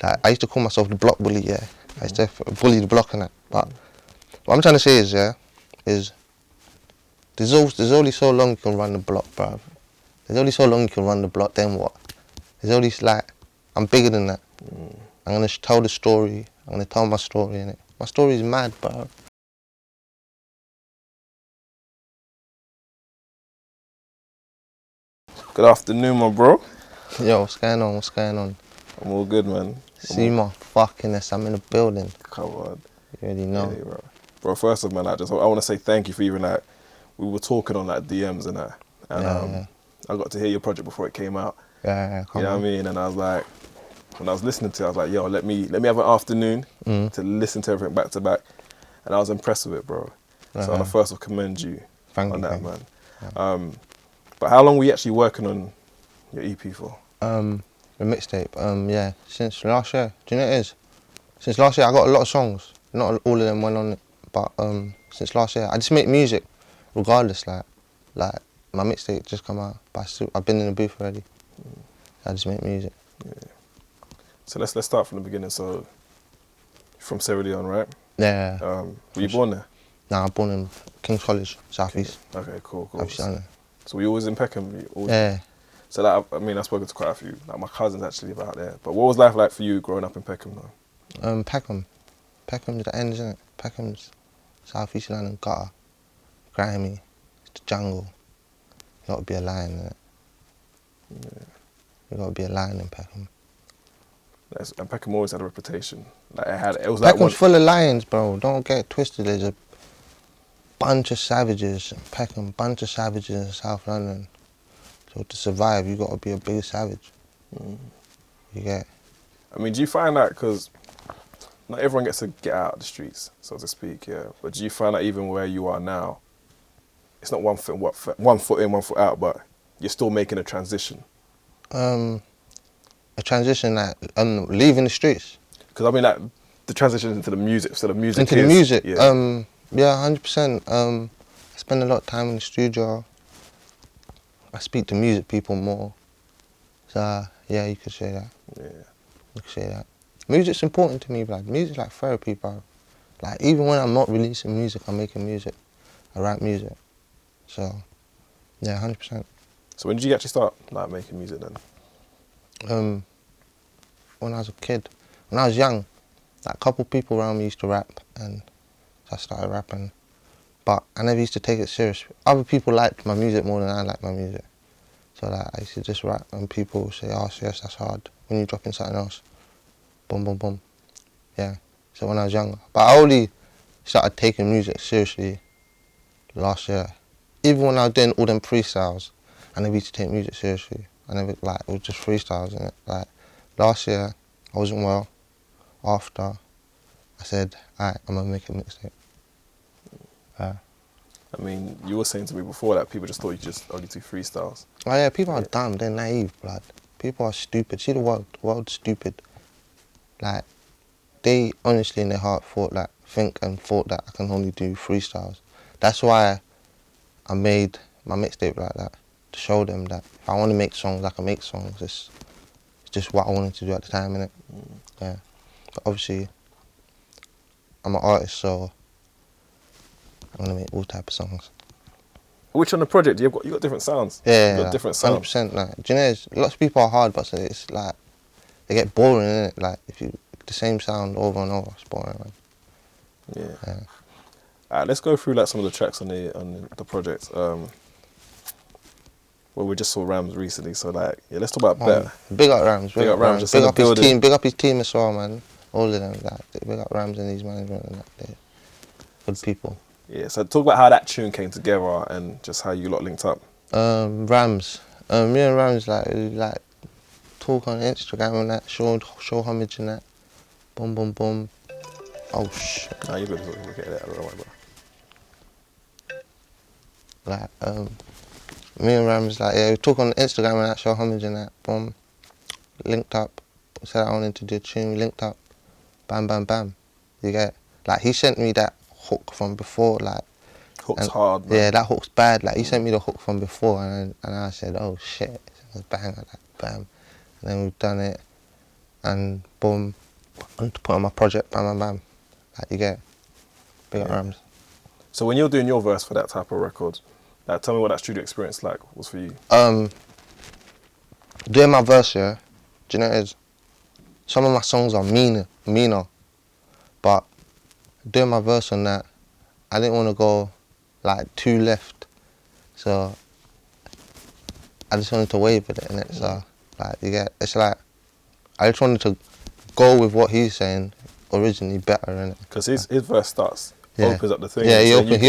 Like, I used to call myself the block bully, yeah. I used to bully the block and that. But what I'm trying to say is, yeah, is there's only so long you can run the block, bruv. There's only so long you can run the block, then what? There's only, like, I'm bigger than that. I'm going to tell the story. I'm going to tell my story, innit? My story is mad, bruv. Good afternoon, my bro. Yo, what's going on? What's going on? I'm all good, man. See my fuckingness, I'm in the building. Come on. You already know. Yeah, bro, first of all, man, I want to say thank you for even that. We were talking on like DMs and that. And I got to hear your project before it came out. Yeah, you know what I mean? And I was like, when I was listening to it, I was like, yo, let me have an afternoon to listen to everything back to back. And I was impressed with it, bro. So I want to first of all commend you on that, man. Yeah. But how long were you actually working on your EP for? The mixtape, yeah, since last year. Do you know what it is? Since last year, I got a lot of songs. Not all of them went on it, but since last year, I just make music, regardless. Like my mixtape just come out, but I've been in the booth already. I just make music. Yeah. So let's start from the beginning. So, you're from Sierra Leone, right? Yeah. Were you born there? Nah, I'm born in King's College, South East. Okay, cool. So were you always in Peckham? Yeah. So like, I mean, I've spoken to quite a few. Like my cousins actually live out there. But what was life like for you growing up in Peckham, though? Peckham's the end, isn't it? Peckham's South East London, gutter, grimy, it's the jungle. You gotta be a lion, innit? Yeah. You gotta be a lion in Peckham. And Peckham always had a reputation. Like it was Peckham's like full of lions, bro. Don't get it twisted. There's a bunch of savages in Peckham, bunch of savages in South London. So to survive, you gotta be a big savage. You get? I mean, do you find that, because not everyone gets to get out of the streets, so to speak, yeah. But do you find that even where you are now, it's not one foot in, 1 foot out, but you're still making a transition? A transition, like leaving the streets. Because I mean, like the transition into the music. So the music. Into the music. Yeah. Yeah, 100%. I spend a lot of time in the studio. I speak to music people more. So yeah, you could say that. Yeah. You could say that. Music's important to me, blood. Music's like therapy, bro. Like even when I'm not releasing music, I'm making music. I write music. So yeah, 100%. So when did you actually start like making music then? When I was a kid. When I was young, like a couple people around me used to rap, and so I started rapping. But I never used to take it serious. Other people liked my music more than I liked my music. So like, I used to just rap and people would say, oh, yes, that's hard. When you're dropping something else, boom, boom, boom. Yeah, so when I was younger. But I only started taking music seriously last year. Even when I was doing all them freestyles, I never used to take music seriously. I never, like, it was just freestyles, innit? Like, last year, I wasn't well. After, I said, alright, I'm gonna make a mixtape. I mean, you were saying to me before that people just thought you just only do freestyles. Oh yeah, people are dumb, they're naive, blood. People are stupid. See the world's stupid. Like, they honestly in their heart thought that I can only do freestyles. That's why I made my mixtape like that, to show them that if I want to make songs, I can make songs. It's just what I wanted to do at the time, innit? Yeah. But obviously, I'm an artist, so I'm gonna make all type of songs. Which on the project, you got different sounds? Yeah, you got different sounds. 100%. Like, do you know, lots of people are hard, but it's like, they get boring, innit? Like, if you, the same sound over and over, it's boring, man. Yeah. Alright, let's go through like some of the tracks on the project. Well, we just saw Rams recently, so like, yeah, let's talk about Better. Big up Rams, big up Rams. Big up his team, big up his team as well, man. All of them, like, big up Rams and his management and that. They're good people. Yeah, so talk about how that tune came together and just how you lot linked up. Rams, me and Rams like talk on Instagram and that, show homage and that. Boom, boom, boom. Oh shit. Nah, you're good. Look at that. I don't know why, bro. Like, me and Rams, like, yeah, we talk on Instagram and that, show homage and that. Boom. Linked up. Said I wanted to do a tune. Linked up. Bam, bam, bam. You get? Like, he sent me that hook from before, like. Hook's hard, man. Yeah, that hook's bad. Like, he sent me the hook from before, and I said, oh shit, it's a banger, like, bam. And then we've done it. and boom, to put on my project, bam, bam, bam. Like, you get it. Big up Rams. So when you're doing your verse for that type of record, like, tell me what that studio experience was for you. Doing my verse, yeah, do you know what it is? Some of my songs are meaner, but doing my verse on that, I didn't want to go like too left, so I just wanted to wave with it, innit? So like, you get, it's like, I just wanted to go with what he's saying originally better, innit? Because his verse starts, opens up the thing. Yeah, he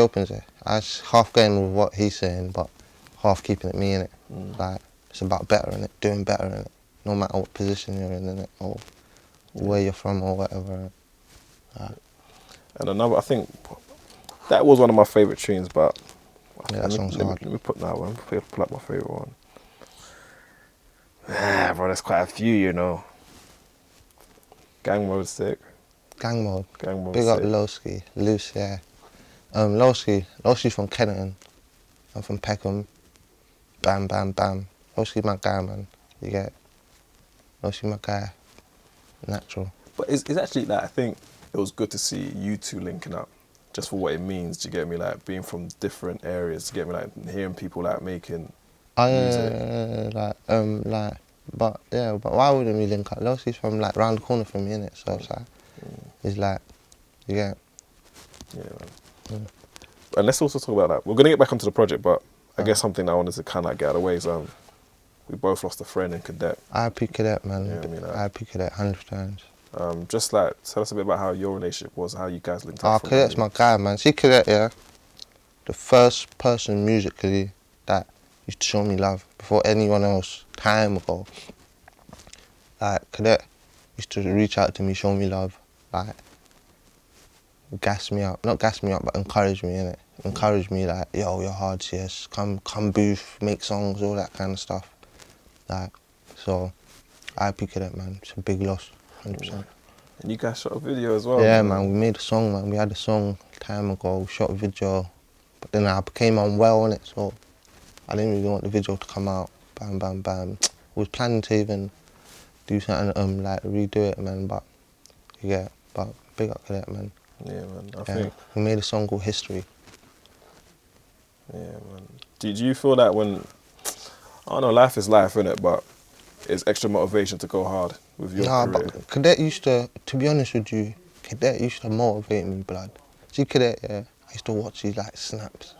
opens it. I was half going with what he's saying, but half keeping it me, innit? Like, it's about better, innit? Doing better, innit? No matter what position you're in, innit? Or where you're from or whatever. And another, I think, that was one of my favourite tunes, but that song's hard. Let me put that one, pull up my favourite one. Bro, there's quite a few, you know. Gang Mode's sick. Gang Mode. Big up Lowski. Loose, yeah. Lowski's from Cadet. I'm from Peckham. Bam, bam, bam. Lowski's my guy, man. You get it? Lowski's my guy. Natural. But it's actually, like, I think it was good to see you two linking up, just for what it means. Do you get me? Like, being from different areas. Do you get me? Like, hearing people like making music. But why wouldn't we link up? Lowski's from like round the corner from me, innit? So it's like, it's like, you get it? Yeah, man. And let's also talk about that. We're gonna get back onto the project, but I guess something I wanted to kind of like get out of the way is we both lost a friend in Cadet. RIP Cadet, man. Yeah, I mean, RIP Cadet 100 times. Just like, tell us a bit about how your relationship was, how you guys linked up. Cadet's my guy, man. See Cadet, yeah? The first person musically that used to show me love before anyone else, time ago. Like, Cadet used to reach out to me, show me love, like, gas me up. Not gas me up, but encourage me, innit? Encourage me, like, yo, you're hard, CS. Come booth, make songs, all that kind of stuff. Like, so, RIP Cadet, man. It's a big loss, 100%. And you guys shot a video as well. Yeah, man. We made a song, man. We had a song time ago. We shot a video, but then I became unwell on it, so I didn't really want the video to come out. Bam, bam, bam. I was planning to even do something, like redo it, man. But yeah, but big up Cadet, man. Yeah, man. I think we made a song called History. Yeah, man. Did you feel that when, I don't know, life is life, innit? But it's extra motivation to go hard with your career? But Cadet used to be honest with you, Cadet used to motivate me, blood. See Cadet, yeah, I used to watch his like snaps.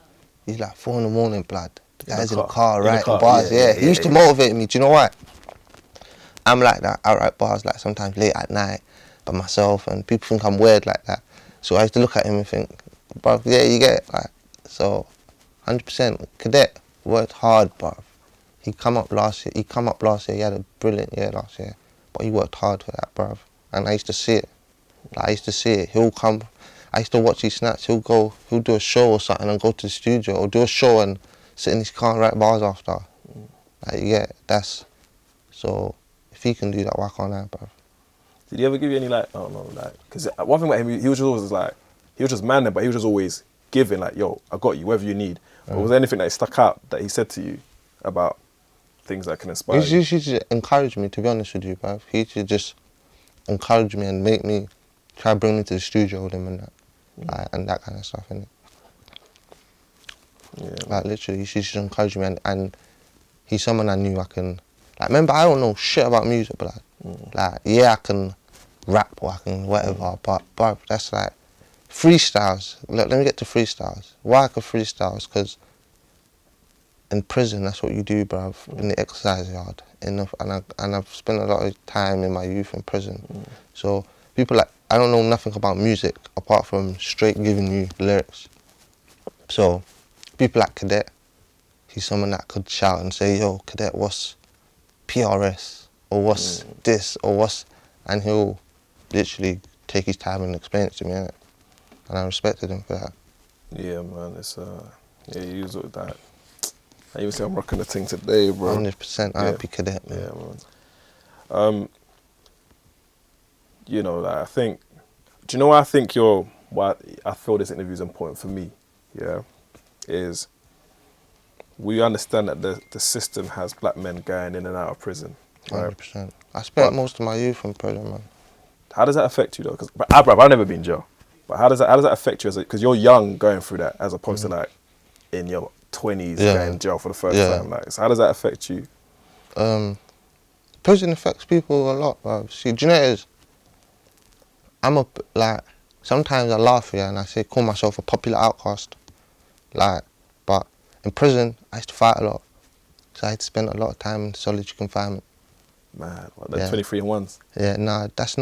He's like 4 in the morning, blood. The guy's in the car, writing bars, he used to motivate me. Do you know why? I'm like that. I write bars like sometimes late at night by myself, and people think I'm weird like that. So I used to look at him and think, bro, yeah, you get it. Like, so 100%. Cadet worked hard, bro. He come up last year. He had a brilliant year last year, but he worked hard for that, bro. And I used to see it. Like, I used to see it. He'll come. I used to watch his snaps. He'll do a show or something and go to the studio, or do a show and sit in his car and write bars after. Like, yeah, that's so. If he can do that, why can't I, bro? Did he ever give you any, like, I don't know, like, because one thing about him, he was just always like, he was just man, but he was just always giving, like, yo, I got you, whatever you need. But was there anything that stuck out that he said to you about things that can inspire you? He used to encourage me, to be honest with you, bro. He used to just encourage me and make me try to bring me to the studio with him and that, like, and that kind of stuff, innit? Yeah. Like, literally, he used to just encourage me, and he's someone I knew I can. Like, remember, I don't know shit about music, but like, yeah, I can rap or I can whatever, but bro, that's like freestyles. Look, let me get to freestyles. Why I can freestyle is because in prison, that's what you do, bro. In the exercise yard, and I've spent a lot of time in my youth in prison. So people like, I don't know nothing about music apart from straight giving you lyrics. So people like Cadet, he's someone that could shout and say, yo, Cadet, what's PRS, or what's this, or what's, and he'll literally take his time and explain it to me, innit? And I respected him for that. Yeah, man, it's yeah, he was with that. I even say I'm rocking the thing today, bro. 100% RIP Cadet, man. Yeah, man. You know, like, I think, do you know why I think why I feel this interview is important for me, yeah, is we understand that the system has black men going in and out of prison, 100%. I spent most of my youth in prison, man. How does that affect you though? Because I've never been in jail. But how does that affect you because you're young going through that as opposed to like in your 20s going in jail for the first time? Like, so how does that affect you? Prison affects people a lot, bro. See, do you know what it is? Sometimes I laugh and I say, call myself a popular outcast. But in prison, I used to fight a lot. So I had to spend a lot of time in solitary confinement. Man, what, like 23 and 1s? Yeah, nah, that's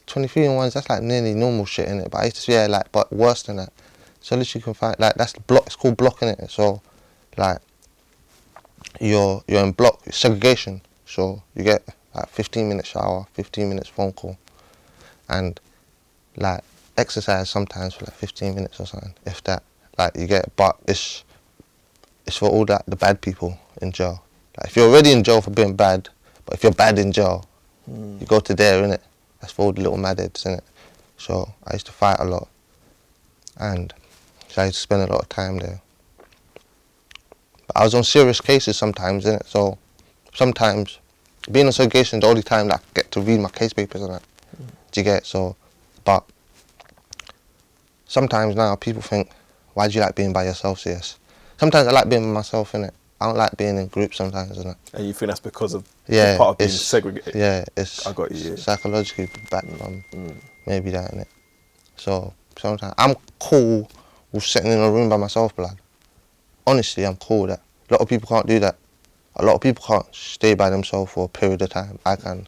23 and 1s, that's like nearly normal shit, innit? But I used to, but worse than that. Solitary confinement, that's it's called block, innit? So, you're in block, it's segregation. So you get 15-minute shower, 15 minutes phone call, and exercise sometimes for 15 minutes or something, if that. You get, but it's for all the bad people in jail. If you're already in jail for being bad, but if you're bad in jail, you go to there, innit? That's for all the little madheads, innit? So I used to fight a lot, and so I used to spend a lot of time there. But I was on serious cases sometimes, innit? So sometimes being on segregation is the only time that I get to read my case papers and that. Do you get? So, but sometimes now people think, why do you like being by yourself, CS? Sometimes I like being by myself, innit? I don't like being in groups sometimes, innit? And you think that's because of part of being segregated? Yeah, it's I got you, psychologically back from maybe that, innit? So sometimes I'm cool with sitting in a room by myself, blood. Honestly, I'm cool with that. A lot of people can't do that. A lot of people can't stay by themselves for a period of time. I can.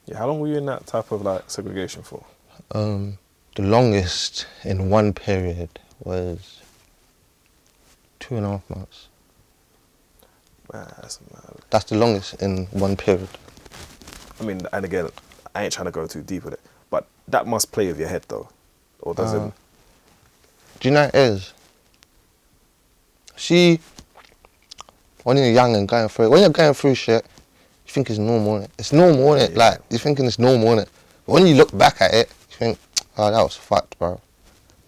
Yeah, how long were you in that type of segregation for? The longest in one period was 2.5 months. Man, that's the longest in one period. I mean, and again, I ain't trying to go too deep with it, but that must play with your head though, or does it? Do you know what it is? See, when you're young and going through it, when you're going through shit, you think it's normal, innit? It's normal, innit? Yeah. You're thinking it's normal, innit? But when you look back at it, you think, oh, that was fucked, bro.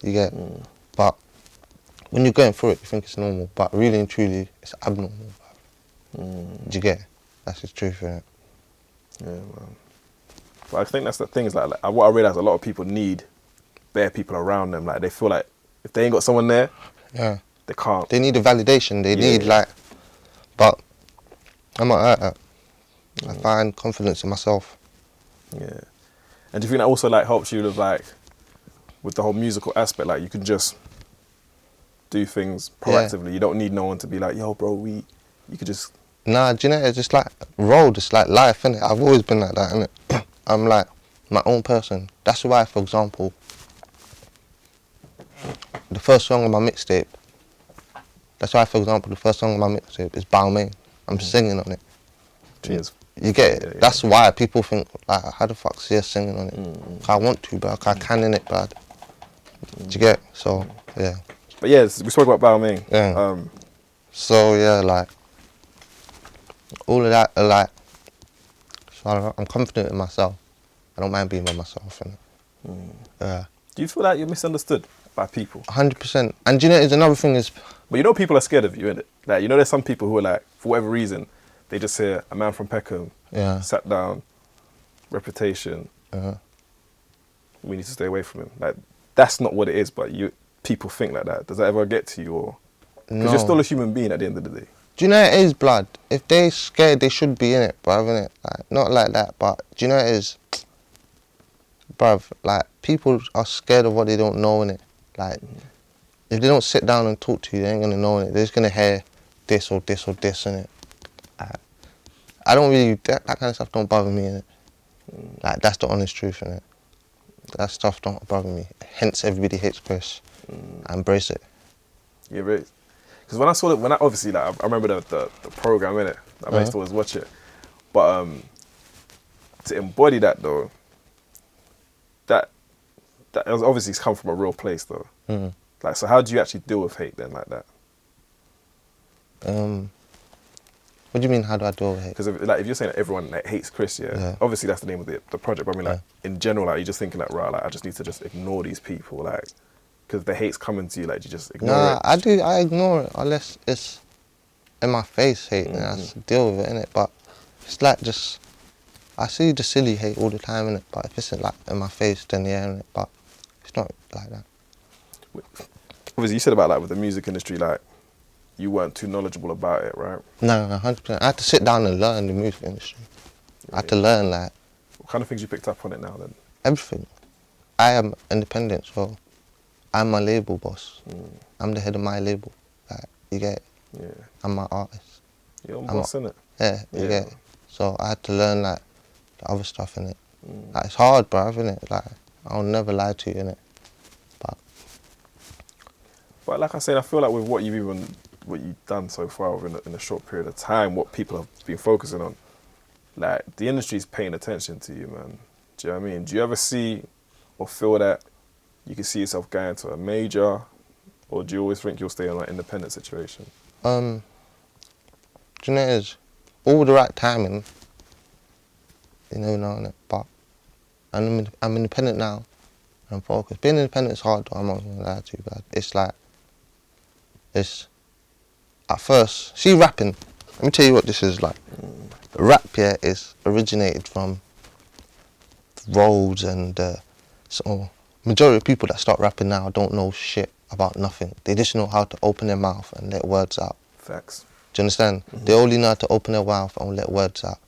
You get? But when you're going through it, you think it's normal, but really and truly, it's abnormal, bro. Do you get? That's the truth, innit? Yeah, man. But I think that's the thing, is what I realise, a lot of people need bare people around them. They feel like if they ain't got someone there, they can't. They need a validation. They need but I'm not like that. I find confidence in myself. Yeah. And do you think that also helps you with the whole musical aspect? You can just do things proactively. Yeah. You don't need no one to be like, yo, bro, you could just. Nah, do you know, it's just road, it's like life, innit? I've always been like that, innit? I'm my own person. That's why, for example, the first song on my mixtape is Balmain. I'm singing on it. Cheers. You get it? Yeah. That's why people think, how the fuck's he singing on it? I want to, but I can in it, bad. Do you get it? So, yeah. But yeah, we spoke about Balmain. Yeah. So, yeah, all of that so I'm confident in myself. I don't mind being by myself. Do you feel like you're misunderstood by people? 100%. And do you know, there's another thing is... But you know people are scared of you, innit? There's some people who are for whatever reason, they just hear a man from Peckham, sat down, reputation, we need to stay away from him. That's not what it is, but people think like that. Does that ever get to you? Or because you're still a human being at the end of the day. Do you know it is, blood? If they're scared, they should be in it, bruv, innit? Not like that, but do you know it is? Bruv, people are scared of what they don't know, innit? If they don't sit down and talk to you, they ain't gonna know it. They're just gonna hear this or this or this, innit? I don't really, that kind of stuff don't bother me, innit? That's the honest truth, innit? That stuff don't bother me. Hence, everybody hates Chris. I embrace it. Yeah, right. Because when I saw it, obviously, I remember the program, innit? I used to always watch it. But to embody that, though, that obviously come from a real place, though. So how do you actually deal with hate then, like that? What do you mean, how do I deal with hate? Because if you're saying that everyone hates Chris, obviously that's the name of the project, but I mean, in general, you're just thinking I just need to just ignore these people, because the hate's coming to you, you just ignore it. I ignore it, unless it's in my face hate, and I have to deal with it, innit? But it's just, I see the silly hate all the time, innit? But if it's like in my face, then yeah, innit? But it's not like that. Obviously, you said about like with the music industry, like you weren't too knowledgeable about it, right? No, 100%. I had to sit down and learn the music industry. I had to learn like... What kind of things you picked up on it now then? Everything. I am independent, so I'm my label boss. I'm the head of my label. Like, you get it? Yeah. I'm my artist. You're on boss, innit? Yeah, you get it? So I had to learn like the other stuff, innit? Like, it's hard, bruv, innit? Like, I'll never lie to you, innit? But like I said, I feel like with what you've done so far in a short period of time, what people have been focusing on, like the industry's paying attention to you, man. Do you know what I mean? Do you ever see or feel that you can see yourself going to a major, or do you always think you'll stay in an independent situation? Do you know what it is? All the right timing, you never know, innit? But I'm independent now. I'm focused. Being independent is hard, though. I'm not gonna lie to you, but it's like, it's at first, see rapping, let me tell you what this is like. Rap, yeah, is originated from roads and so majority of people that start rapping now don't know shit about nothing. They just know how to open their mouth and let words out. Facts. Do you understand? They only know how to open their mouth and let words out.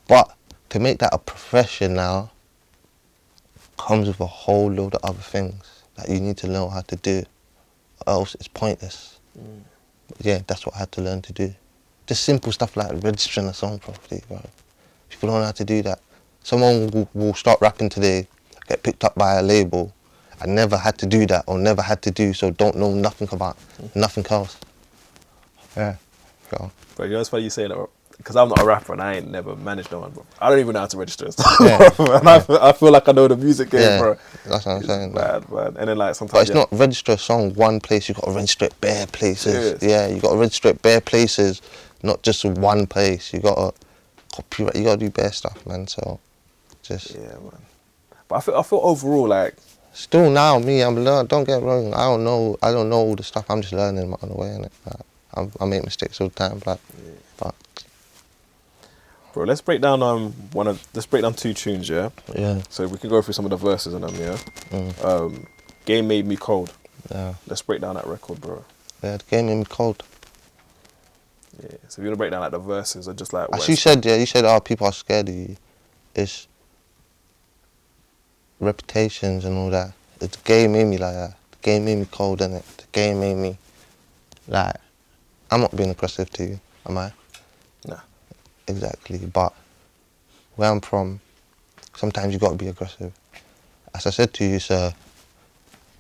But to make that a profession now comes with a whole load of other things that you need to know how to do, or else it's pointless. Yeah, that's what I had to learn to do. Just simple stuff like registering a song properly, bro. People don't know how to do that. Someone will start rapping today, get picked up by a label, and never had to do that, or never had to do, so don't know nothing about nothing else. Yeah. So. But you know, it's funny you say that, because I'm not a rapper and I ain't never managed no one, bro. I don't even know how to register and stuff, bro. And I feel like I know the music game, bro. That's what I'm saying. Bad, man. And then like sometimes... But it's not register a song one place, you got to register it bare places. Serious? Yeah, you got to register it bare places, not just one place. You got to copyright, you got to do bare stuff, man, so just... Yeah, man. But I feel overall like... Still now, me, I'm learning, don't get me wrong, I don't know all the stuff, I'm just learning on the way, innit? Like, I make mistakes all the time, but... Bro, let's break down let's break down 2 tunes, yeah? Yeah. So we can go through some of the verses in them, yeah? Game Made Me Cold. Yeah. Let's break down that record, bro. Yeah, the game made me cold. Yeah. So if you want to break down like the verses or just like... As you said, yeah, you said, oh, people are scared of you. It's reputations and all that. The game made me like that. The game made me cold, innit? The game made me, like, I'm not being aggressive to you, am I? Nah. Exactly, but where I'm from, sometimes you got to be aggressive. As I said to you, sir,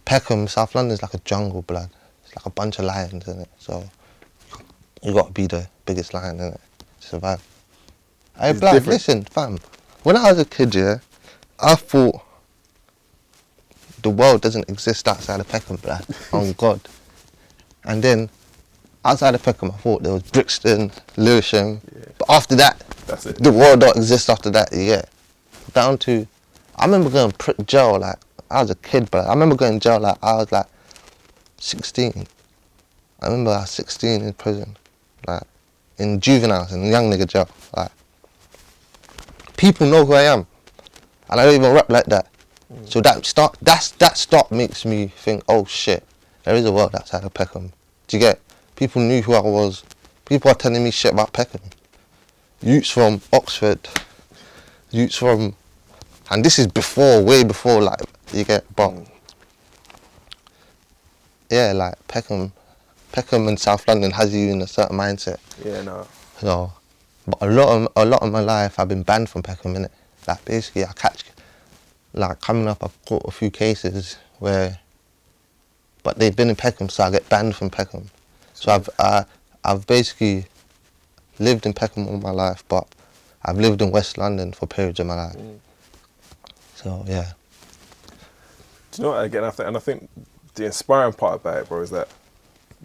Peckham, South London's like a jungle, blood. It's like a bunch of lions, innit? So you got to be the biggest lion, innit? To survive. Hey, blood, listen, fam. When I was a kid, yeah, I thought the world doesn't exist outside of Peckham, blood. Oh God. And then outside of Peckham, I thought there was Brixton, Lewisham, but after that, that's it. The world don't exist after that, yeah. Down to, I remember going to jail, like, I was a kid, but I remember going to jail, like, I was like 16. I remember I was 16 in prison, like, in juveniles, in young nigga jail, like. People know who I am, and I don't even rap like that. So that start makes me think, oh shit, there is a world outside of Peckham. Do you get? People knew who I was. People are telling me shit about Peckham. Youths from Oxford, youths from, and this is before, way before, like, you get, but yeah, like Peckham and South London has you in a certain mindset. Yeah, no. So, but a lot of my life I've been banned from Peckham, innit? Like basically like coming up I've caught a few cases where, but they've been in Peckham, so I get banned from Peckham. So I've basically lived in Peckham all my life, but I've lived in West London for periods of my life. So yeah. Do you know what, again, I think the inspiring part about it, bro, is that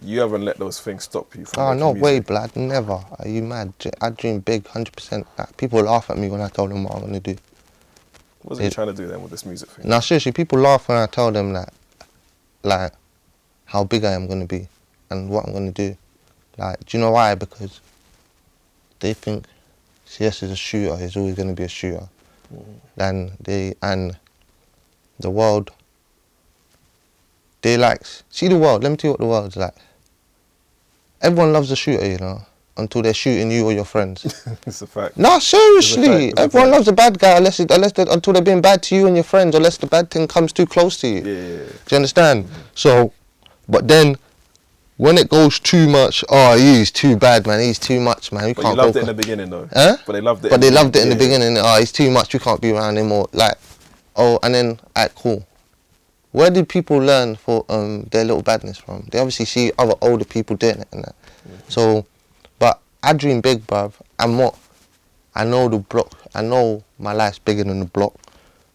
you haven't let those things stop you from making no music. way, blood, never. Are you mad? I dream big, 100%. Like, people laugh at me when I tell them what I'm gonna do. What are you trying to do then with this music thing? No, seriously, people laugh when I tell them that, like, how big I am gonna be and what I'm gonna do. Like, do you know why? Because they think CS is a shooter. He's always going to be a shooter. And the world, they like, see the world, let me tell you what the world's like. Everyone loves a shooter, you know, until they're shooting you or your friends. It's a fact. No, seriously. Everyone loves a bad guy until they're being bad to you and your friends, unless the bad thing comes too close to you. Yeah. Do you understand? So, but then, when it goes too much, oh, he's too bad, man. He's too much, man. But you loved it in the beginning, though. Huh? But they loved it. But they loved it in the beginning. Oh, he's too much. We can't be around him. Or like, oh, and then, alright, cool. Where did people learn for their little badness from? They obviously see other older people doing it and that. So, but I dream big, bruv. I know the block. I know my life's bigger than the block.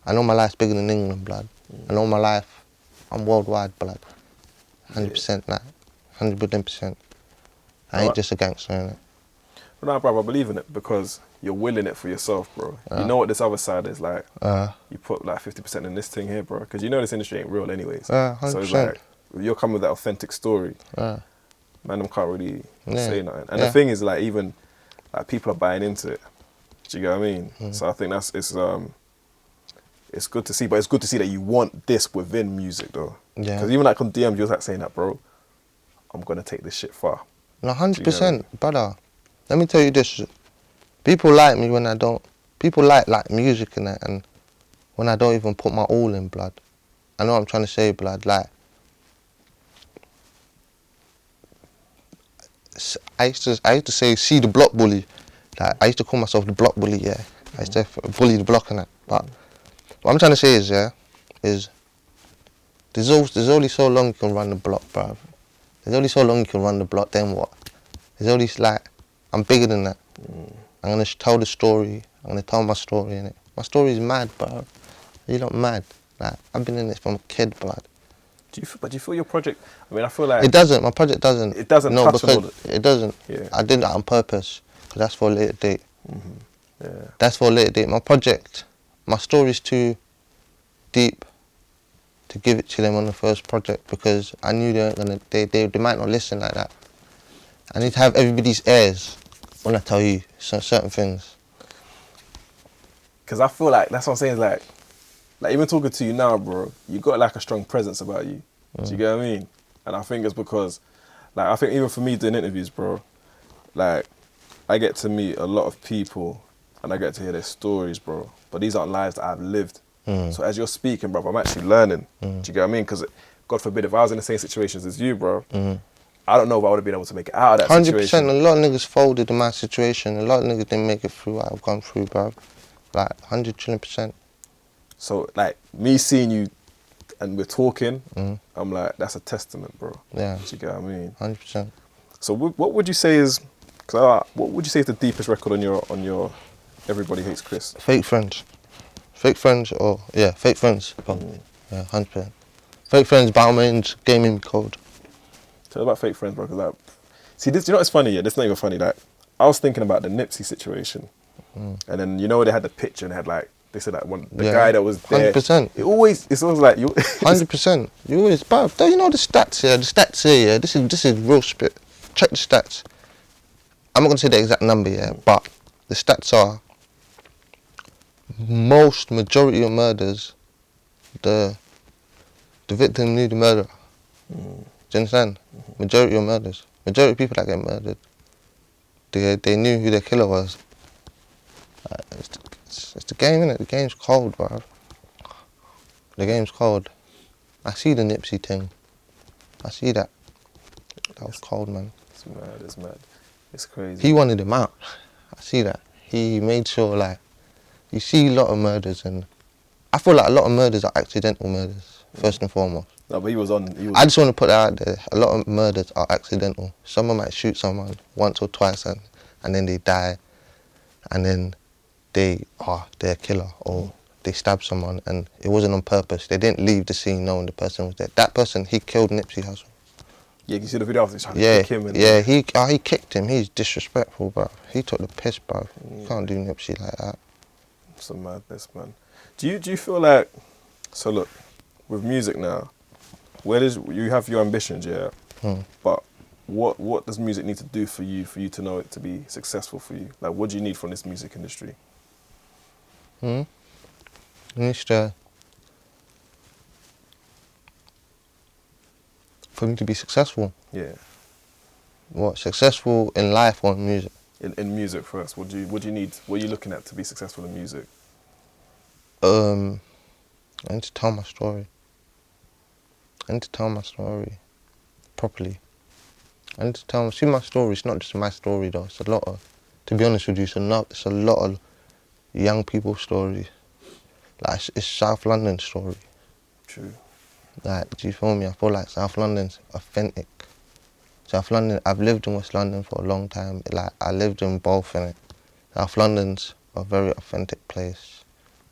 I know my life's bigger than England, blood. I know my life. I'm worldwide, blood. 100%, like 100%. I ain't just a gangster, innit? Well, no, bruv, I believe in it because you're willing it for yourself, bro. You know what this other side is like. You put like 50% in this thing here, bro, because you know this industry ain't real anyways. 100%. So it's like, you're coming with that authentic story. Man, them can't really say nothing. And the thing is, like, even like people are buying into it. Do you get what I mean? So I think it's good to see, but it's good to see that you want this within music, though. Yeah. Because even like on DMs, you was like saying that, bro, I'm gonna take this shit far. No, 100%, brother. Let me tell you this. People like me when I don't. People like music and that, and when I don't even put my all in, blood. I know what I'm trying to say, blood. Like, I used to say, see the block bully. Like, I used to call myself the block bully, yeah. I used to bully the block and that. But what I'm trying to say is, there's only so long you can run the block, bruv. There's only so long you can run the block, then what? There's only, like, I'm bigger than that. I'm going to tell the story. I'm going to tell my story, innit? My story is mad, bruv. You're not mad. Like, I've been in this from a kid, blood. Do you feel your project, I mean, I feel like... It doesn't, my project doesn't. It doesn't touch on all the... It doesn't. Yeah. I did that on purpose, because that's for a later date. Yeah. That's for a later date. My project, my story's too deep to give it to them on the first project, because I knew they weren't gonna, they might not listen like that. I need to have everybody's ears when I tell you certain things. Because I feel like, that's what I'm saying, is like even talking to you now, bro, you got like a strong presence about you. Do you get what I mean? And I think it's because, like, I think even for me doing interviews, bro, like, I get to meet a lot of people and I get to hear their stories, bro. But these aren't lives that I've lived. So as you're speaking, bro, I'm actually learning. Do you get what I mean? Because, God forbid, if I was in the same situations as you, bro, I don't know if I would have been able to make it out of that 100%, situation. 100%. A lot of niggas folded in my situation. A lot of niggas didn't make it through what I've gone through, bro. Like, 100%. So, like, me seeing you and we're talking, I'm like, that's a testament, bro. Yeah. Do you get what I mean? 100%. So what would you say is, what would you say is the deepest record on your Everybody Hates Chris? Fake Friends. Fake Friends, Fake Friends. Yeah, 100%. Fake Friends, Balmain's Gaming Code. Tell us about Fake Friends, bro. Cause like, see, this, you know what's funny? Yeah, this is not even funny. Like, I was thinking about the Nipsey situation, and then you know they had the picture and they had like they said like the guy that was there. 100%. It's always like you. 100%. You always, but you know the stats here. The stats here, yeah. This is real spit. Check the stats. I'm not gonna say the exact number, yeah, but the stats are majority of murders, the victim knew the murderer. Do you understand? Majority of murders. Majority of people that get murdered, they knew who their killer was. It's the game, innit? The game's cold, bro. The game's cold. I see the Nipsey thing. I see that. That was cold, man. It's mad, it's mad. It's crazy. He wanted him out. I see that. He made sure, like, you see a lot of murders, and I feel like a lot of murders are accidental murders, first and foremost. No, but he was on. I just want to put that out there. A lot of murders are accidental. Someone might shoot someone once or twice and then they die, and then they're a killer, or they stab someone and it wasn't on purpose. They didn't leave the scene knowing the person was there. That person, he killed Nipsey Hussle. Yeah, you see the video after he's trying to kick him. He kicked him. He's disrespectful, bro. He took the piss, bro. You can't do Nipsey like that. Some madness, man. Do you feel like, so look, with music now, where does you have your ambitions, yeah, but what does music need to do for you to know it to be successful for you? Like, what do you need from this music industry? It needs to, for me to be successful. Yeah. What, successful in life or in music? In music first. What do you need? What are you looking at to be successful in music? I need to tell my story. I need to tell my story properly. I need to see my story. It's not just my story though. It's a lot of, to be honest with you, it's a lot of young people's stories. Like, it's South London's story. True. Like, do you feel me? I feel like South London's authentic. South London, I've lived in West London for a long time. Like, I lived in both, innit? South London's a very authentic place.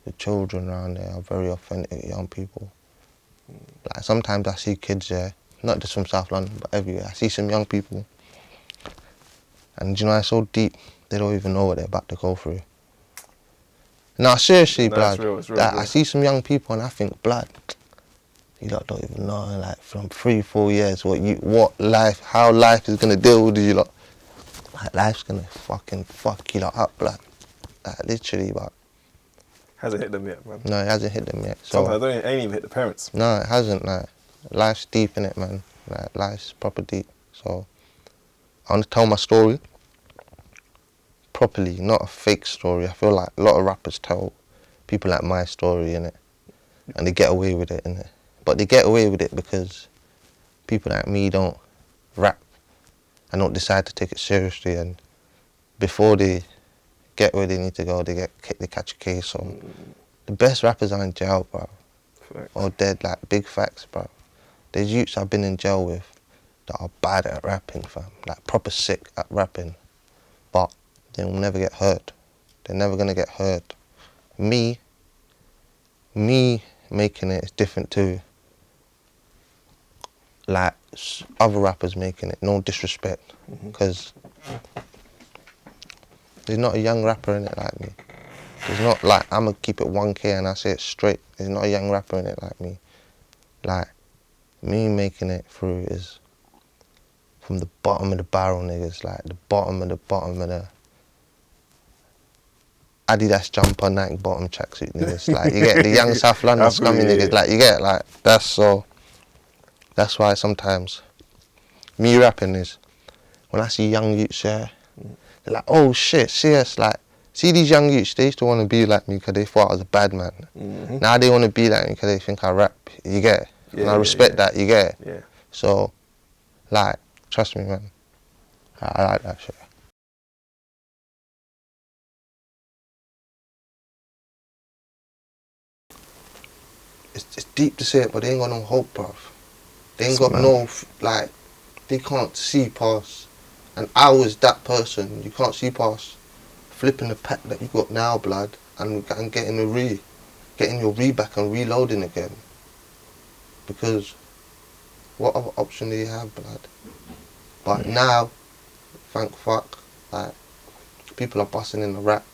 The children around there are very authentic young people. Like, sometimes I see kids there, not just from South London, but everywhere. I see some young people, and you know, it's so deep, they don't even know what they're about to go through. No, seriously, blood. It's real, I see some young people and I think, blood, you lot don't even know, like, from 3-4 years, how life is gonna deal with you lot. Like, life's gonna fucking fuck you lot up, blood. Like, literally, but. Hasn't hit them yet, man. No, it hasn't hit them yet. So, sometimes it ain't even hit the parents. No, it hasn't, like, life's deep in it, man. Like, life's proper deep. So, I want to tell my story properly, not a fake story. I feel like a lot of rappers tell people like my story, innit? And they get away with it, innit? But they get away with it because people like me don't rap and don't decide to take it seriously, and before they get where they need to go, they catch a case. So the best rappers are in jail, bro. Facts. Or dead, like, big facts, bro. There's youths I've been in jail with that are bad at rapping, fam. Like, proper sick at rapping. But they will never get heard. They're never gonna get heard. Me making it is different too. Like, other rappers making it, no disrespect, because there's not a young rapper in it like me. There's not, like, I'ma keep it 1K and I say it straight. There's not a young rapper in it like me. Like, me making it through is from the bottom of the barrel, niggas. Like, the bottom of the Adidas jumper, Nike bottom tracksuit niggas. Like, you get the young South London scummy niggas. Like, you get, like, that's why sometimes me rapping is, when I see young youths, yeah, they're like, oh shit, serious, like, see these young youths, they used to want to be like me because they thought I was a bad man. Now they want to be like me because they think I rap, you get it? And I respect that, you get it? Yeah. So, like, trust me, man, I like that shit. It's deep to say it, but they ain't got no hope, bruv. They ain't got no, like, they can't see past. And I was that person. You can't see past flipping the pack that you got now, blood, and getting your re back and reloading again. Because what other option do you have, blood? But now, thank fuck, like, people are busting in the rap.